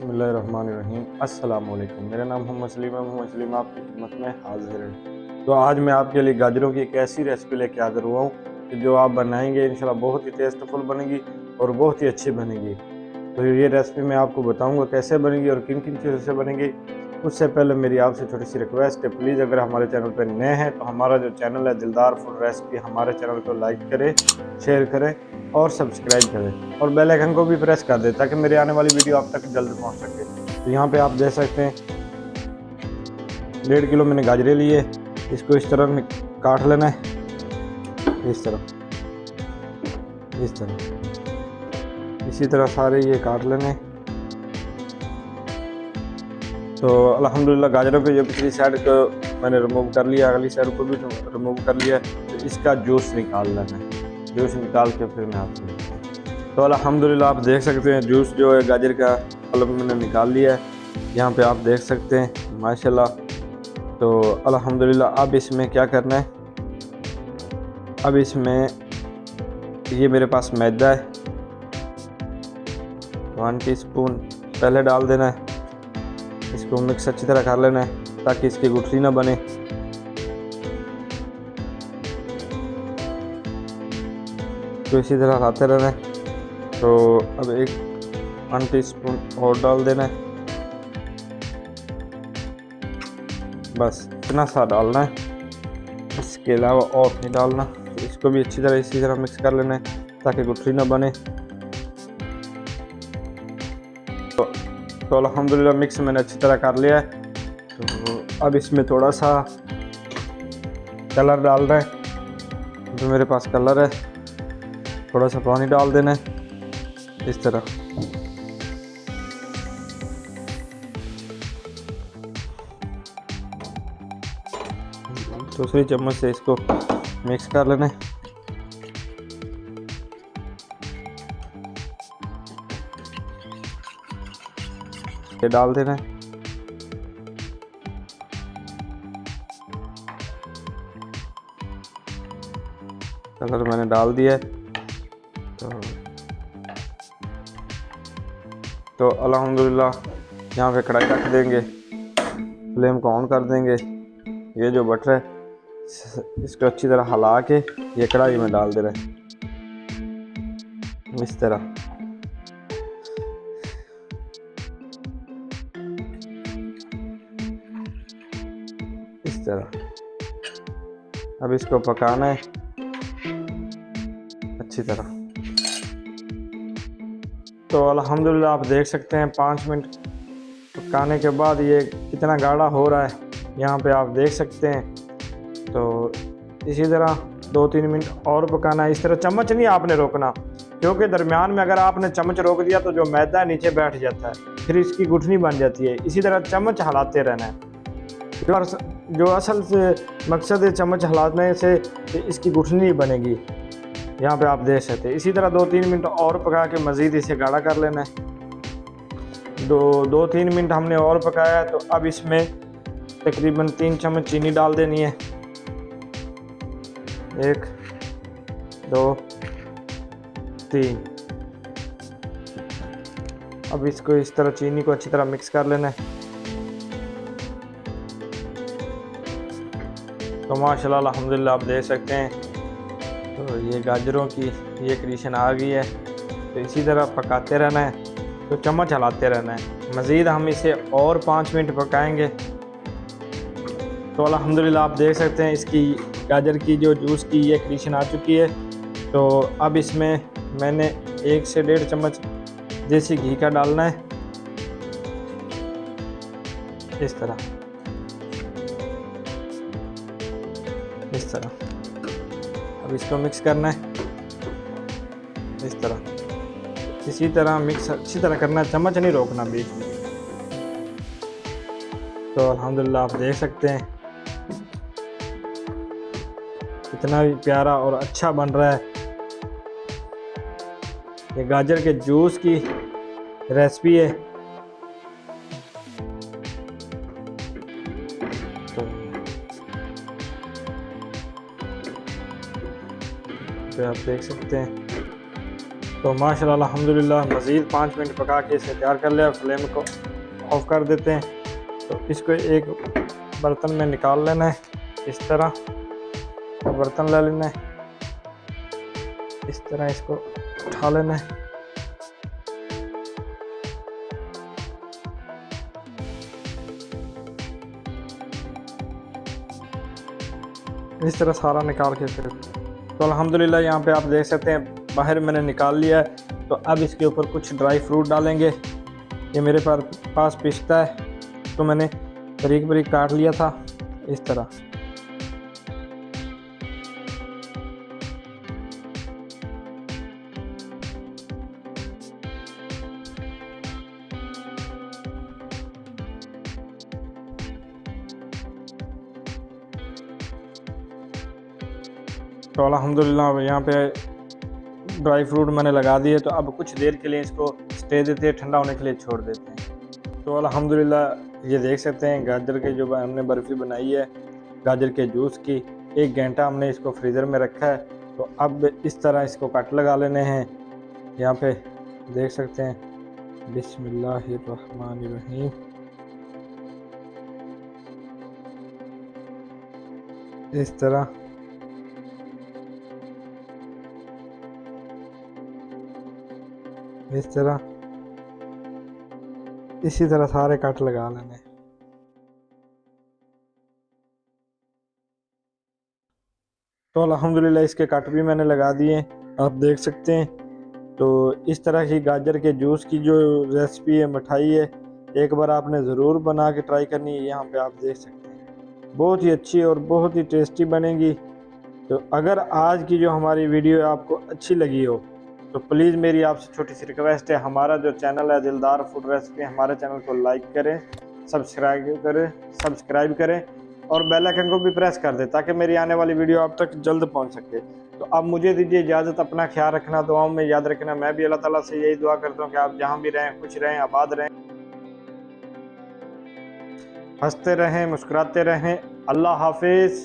बिस्मिल्लाहिर्रहमानिर्रहीम। अस्सलाम वालेकुम। मेरा नाम मोहम्मद सलीम आपकी खिदमत में हाजिर है। तो आज मैं आपके लिए गाजरों की एक ऐसी रेसिपी लेके हाजिर हुआ हूँ कि जो आप बनाएंगे इंशाल्लाह बहुत ही टेस्टफुल बनेगी और बहुत ही अच्छी बनेगी। तो ये रेसिपी मैं आपको बताऊंगा कैसे बनेगी और किन किन चीज़ों से बनेगी। उससे पहले मेरी आपसे छोटी सी रिक्वेस्ट है, प्लीज़ अगर हमारे चैनल पर नए हैं तो हमारा जो चैनल है दिलदार फूड रेसिपी, हमारे चैनल को लाइक करें, शेयर करें और सब्सक्राइब करें और बेल आइकन को भी प्रेस कर दें ताकि मेरी आने वाली वीडियो आप तक जल्द पहुंच सके। तो यहाँ पे आप देख सकते हैं 1.5 किलो मैंने गाजरे लिए। इसको इस तरह में काट लेना है, इस तरह इसी तरह सारे ये काट लेने। तो अल्हम्दुलिल्लाह गाजरों के जो पिछली साइड को मैंने रिमूव कर लिया, अगली साइड को भी रिमूव कर लिया। तो इसका जूस निकाल लेना है। जूस निकाल के फिर मैं आपको, तो अल्हम्दुलिल्लाह आप देख सकते हैं जूस जो है गाजर का मतलब मैंने निकाल लिया है। यहाँ पे आप देख सकते हैं माशाल्लाह। तो अल्हम्दुलिल्लाह अब इसमें क्या करना है, अब इसमें ये मेरे पास मैदा है, 1 टीस्पून पहले डाल देना है। इसको मिक्स अच्छी तरह कर लेना है ताकि इसकी गुठली ना बने। तो इसी तरह लाते रहना है। तो अब 1 टीस्पून और डाल देना है, बस इतना सा डालना है, इसके अलावा और नहीं डालना। तो इसको भी अच्छी तरह इसी तरह मिक्स कर लेना है ताकि गुठली ना बने। तो अल्हम्दुलिल्लाह मिक्स मैंने अच्छी तरह कर लिया है। तो अब इसमें थोड़ा सा कलर डालना है, जो मेरे पास कलर है, थोड़ा सा पानी डाल देना है इस तरह। दूसरी चम्मच से इसको मिक्स कर लेना है। ये डाल देना है। कलर मैंने डाल दिया है। तो अल्हम्दुलिल्लाह यहाँ पे कढ़ाई रख देंगे, फ्लेम को ऑन कर देंगे। ये जो बटर है इसको अच्छी तरह हिला के ये कढ़ाई में डाल दे रहे हैं इस तरह। इस तरह अब इसको पकाना है अच्छी तरह। तो अल्हम्दुलिल्लाह आप देख सकते हैं 5 मिनट पकाने के बाद ये कितना गाढ़ा हो रहा है, यहाँ पे आप देख सकते हैं। तो इसी तरह 2-3 मिनट और पकाना है। इस तरह चम्मच नहीं आपने रोकना, क्योंकि दरमियान में अगर आपने चम्मच रोक दिया तो जो मैदा नीचे बैठ जाता है, फिर इसकी गुठनी बन जाती है। इसी तरह चम्मच हिलाते रहना है। जो असल से मकसद है चम्मच हिलाने से इसकी गुठनी नहीं बनेगी। यहाँ पे आप देख सकते हैं। इसी तरह 2-3 मिनट और पका के मज़ीद इसे गाढ़ा कर लेना है। 2-3 मिनट हमने और पकाया है। तो अब इसमें तकरीबन 3 चम्मच चीनी डाल देनी है। 1 2 3। अब इसको इस तरह चीनी को अच्छी तरह मिक्स कर लेना है। तो माशाल्लाह अल्हम्दुलिल्लाह आप देख सकते हैं। तो ये गाजरों की ये कंडीशन आ गई है। तो इसी तरह पकाते रहना है, तो चम्मच हिलाते रहना है। मज़ीद हम इसे और 5 मिनट पकाएंगे। तो अल्हम्दुलिल्लाह आप देख सकते हैं इसकी गाजर की जो जूस की ये कंडीशन आ चुकी है। तो अब इसमें मैंने 1 से 1.5 चम्मच देसी घी का डालना है इस तरह। अब इसको मिक्स करना है इस तरह। इसी तरह मिक्स अच्छी तरह करना है, चम्मच नहीं रोकना बीच में। तो अल्हम्दुलिल्लाह आप देख सकते हैं कितना भी प्यारा और अच्छा बन रहा है। ये गाजर के जूस की रेसिपी है। तो आप देख सकते हैं तो माशाल्लाह अल्हम्दुलिल्लाह मज़ीद 5 मिनट पका के इसे तैयार कर लिया। फ्लेम को ऑफ कर देते हैं। तो इसको एक बर्तन में निकाल लेना है इस तरह। तो बर्तन ले लेना है, इस तरह इसको उठा लेना है। इस तरह सारा निकाल के फिर तो अल्हम्दुलिल्लाह यहाँ पे आप देख सकते हैं बाहर मैंने निकाल लिया है। तो अब इसके ऊपर कुछ ड्राई फ्रूट डालेंगे। ये मेरे पास पिस्ता है, तो मैंने बारीक बारीक काट लिया था इस तरह। तो अल्हम्दुलिल्लाह यहाँ पे ड्राई फ्रूट मैंने लगा दिए। तो अब कुछ देर के लिए इसको स्टे देते हैं, ठंडा होने के लिए छोड़ देते हैं। तो अल्हम्दुलिल्लाह ये देख सकते हैं गाजर के जो हमने बर्फ़ी बनाई है गाजर के जूस की, 1 घंटा हमने इसको फ्रीज़र में रखा है। तो अब इस तरह इसको कट लगा लेने हैं। यहाँ पे देख सकते हैं, बिस्मिल्लाहिर्रहमानिर्रहीम। इस तरह इसी तरह सारे कट लगा लेने। तो अल्हम्दुलिल्लाह इसके कट भी मैंने लगा दिए, आप देख सकते हैं। तो इस तरह की गाजर के जूस की जो रेसिपी है, मिठाई है, एक बार आपने ज़रूर बना के ट्राई करनी है। यहाँ पे आप देख सकते हैं बहुत ही अच्छी और बहुत ही टेस्टी बनेगी। तो अगर आज की जो हमारी वीडियो आपको अच्छी लगी हो तो प्लीज़ मेरी आपसे छोटी सी रिक्वेस्ट है, हमारा जो चैनल है दिलदार फूड रेसिपी, हमारे चैनल को लाइक करें, सब्सक्राइब करें और बेल आइकन को भी प्रेस कर दें ताकि मेरी आने वाली वीडियो आप तक जल्द पहुंच सके। तो अब मुझे दीजिए इजाज़त, अपना ख्याल रखना, दुआओं में याद रखना। मैं भी अल्लाह ताला से यही दुआ करता हूँ कि आप जहाँ भी रहें खुश रहें, आबाद रहें, हंसते रहें, मुस्कुराते रहें। अल्लाह हाफिज़।